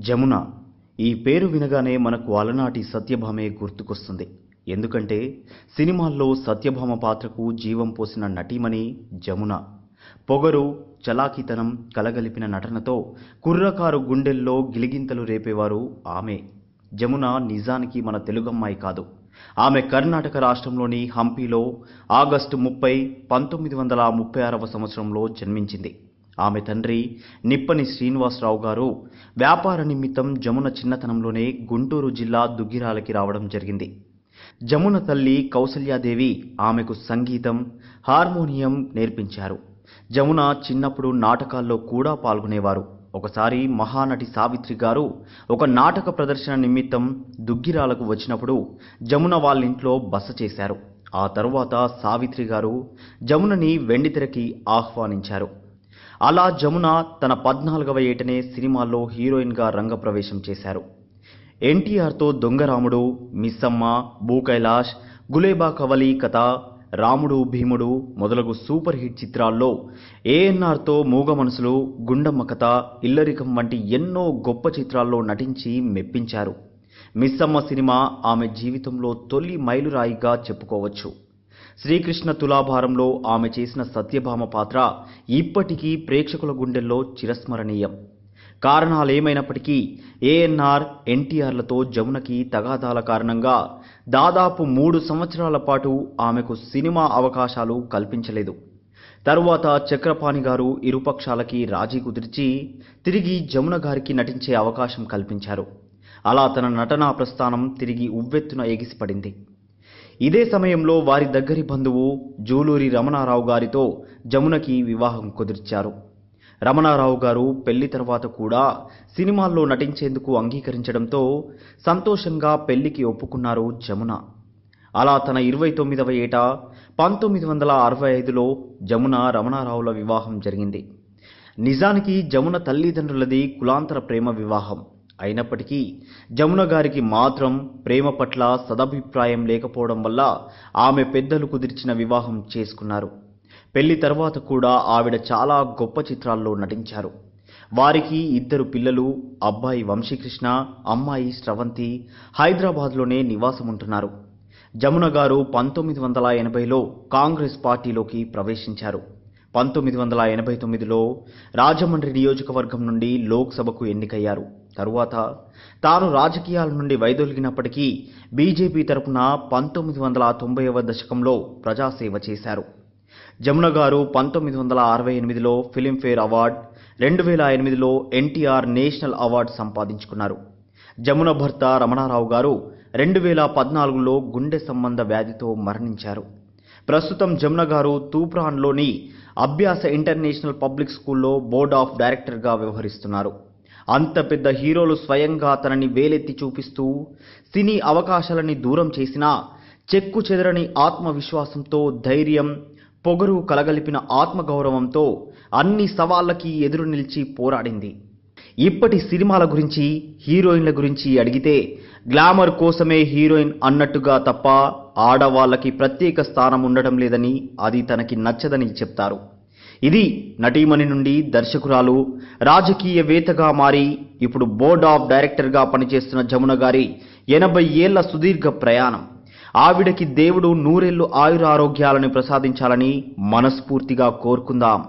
జమున ఈ పేరు వినగానే మనకు అలనాటి సత్యభామే గుర్తుకొస్తుంది. ఎందుకంటే సినిమాల్లో సత్యభామ పాత్రకు జీవం పోసిన నటీమణి జమున. పొగరు, చలాకీతనం కలగలిపిన నటనతో కుర్రకారు గుండెల్లో గిలిగింతలు రేపేవారు ఆమె. జమున నిజానికి మన తెలుగమ్మాయి కాదు. ఆమె కర్ణాటక రాష్ట్రంలోని హంపీలో ఆగస్టు 30, 1936వ సంవత్సరంలో జన్మించింది. ఆమె తండ్రి నిప్పని శ్రీనివాసరావు గారు వ్యాపార నిమిత్తం జమున చిన్నతనంలోనే గుంటూరు జిల్లా దుగ్గిరాలకి రావడం జరిగింది. జమున తల్లి కౌసల్యాదేవి ఆమెకు సంగీతం, హార్మోనియం నేర్పించారు. జమున చిన్నప్పుడు నాటకాల్లో కూడా పాల్గొనేవారు. ఒకసారి మహానటి సావిత్రి గారు ఒక నాటక ప్రదర్శన నిమిత్తం దుగ్గిరాలకు వచ్చినప్పుడు జమున వాళ్ళింట్లో బస చేశారు. ఆ తరువాత సావిత్రి గారు జమునని వెండితెరకి ఆహ్వానించారు. అలా జమున తన 14వ ఏటనే సినిమాల్లో హీరోయిన్గా రంగప్రవేశం చేశారు. ఎన్టీఆర్తో దొంగరాముడు, మిస్సమ్మ, భూకైలాష్, గులేబా కవలి కథ, రాముడు భీముడు మొదలగు సూపర్ హిట్ చిత్రాల్లో, ఏఎన్ఆర్తో మూగ మనసులు, గుండమ్మ కథ, ఇల్లరికం వంటి ఎన్నో గొప్ప చిత్రాల్లో నటించి మెప్పించారు. మిస్సమ్మ సినిమా ఆమె జీవితంలో తొలి మైలురాయిగా చెప్పుకోవచ్చు. శ్రీకృష్ణ తులాభారంలో ఆమె చేసిన సత్యభామ పాత్ర ఇప్పటికీ ప్రేక్షకుల గుండెల్లో చిరస్మరణీయం. కారణాలేమైనప్పటికీ ఏఎన్ఆర్, ఎన్టీఆర్లతో జమునకి తగాదాల కారణంగా దాదాపు 3 సంవత్సరాల పాటు ఆమెకు సినిమా అవకాశాలు కల్పించలేదు. తరువాత చక్రపాణి గారు ఇరుపక్షాలకి రాజీ కుదిర్చి తిరిగి జమున గారికి నటించే అవకాశం కల్పించారు. అలా తన నటనా ప్రస్థానం తిరిగి ఉవ్వెత్తున ఎగిసిపడింది. ఇదే సమయంలో వారి దగ్గరి బంధువు జూలూరి రమణారావు గారితో జమునకి వివాహం కుదిర్చారు. రమణారావు గారు పెళ్లి తర్వాత కూడా సినిమాల్లో నటించేందుకు అంగీకరించడంతో సంతోషంగా పెళ్లికి ఒప్పుకున్నారు జమున. అలా తన 29వ ఏట 1965లో జమున రమణారావుల వివాహం జరిగింది. నిజానికి జమున తల్లిదండ్రులది కులాంతర ప్రేమ వివాహం అయినప్పటికీ జమున గారికి మాత్రం ప్రేమ పట్ల సదభిప్రాయం లేకపోవడం వల్ల ఆమె పెద్దలు కుదిర్చిన వివాహం చేసుకున్నారు. పెళ్లి తర్వాత కూడా ఆవిడ చాలా గొప్ప చిత్రాల్లో నటించారు. వారికి 2 పిల్లలు, అబ్బాయి వంశీకృష్ణ, అమ్మాయి స్రవంతి హైదరాబాద్లోనే నివాసం ఉంటున్నారు. జమున గారు 1980లో కాంగ్రెస్ పార్టీలోకి ప్రవేశించారు. 1989లో రాజమండ్రి నియోజకవర్గం నుండి లోక్సభకు ఎన్నికయ్యారు. తరువాత తాను రాజకీయాల నుండి వైదొలిగినప్పటికీ బీజేపీ తరపున 1990వ దశకంలో ప్రజాసేవ చేశారు. జమున గారు 1968లో ఫిలింఫేర్ అవార్డు, 2008లో ఎన్టీఆర్ నేషనల్ అవార్డు సంపాదించుకున్నారు. జమున భర్త రమణారావు గారు 2014లో గుండె సంబంధ వ్యాధితో మరణించారు. ప్రస్తుతం జమున గారు తూప్రాన్లోని అభ్యాస ఇంటర్నేషనల్ పబ్లిక్ స్కూల్లో బోర్డ్ ఆఫ్ డైరెక్టర్గా వ్యవహరిస్తున్నారు. అంత పెద్ద హీరోలు స్వయంగా తనని వేలెత్తి చూపిస్తూ సినీ అవకాశాలని దూరం చేసినా చెక్కు చెదరని ఆత్మవిశ్వాసంతో, ధైర్యం, పొగరు కలగలిపిన ఆత్మగౌరవంతో అన్ని సవాళ్లకి ఎదురు నిలిచి పోరాడింది. ఇప్పటి సినిమాల గురించి, హీరోయిన్ల గురించి అడిగితే గ్లామర్ కోసమే హీరోయిన్ అన్నట్టుగా తప్ప ఆడవాళ్ళకి ప్రత్యేక స్థానం ఉండడం లేదని, అది తనకి నచ్చదని చెప్తారు. ఇది నటీమణి నుండి దర్శకురాలు, రాజకీయవేత్తగా మారి ఇప్పుడు బోర్డ్ ఆఫ్ డైరెక్టర్గా పనిచేస్తున్న జమున గారి 80 ఏళ్ల సుదీర్ఘ ప్రయాణం. ఆవిడకి దేవుడు 100 ఏళ్లు ఆయురారోగ్యాలను ప్రసాదించాలని మనస్ఫూర్తిగా కోరుకుందాం.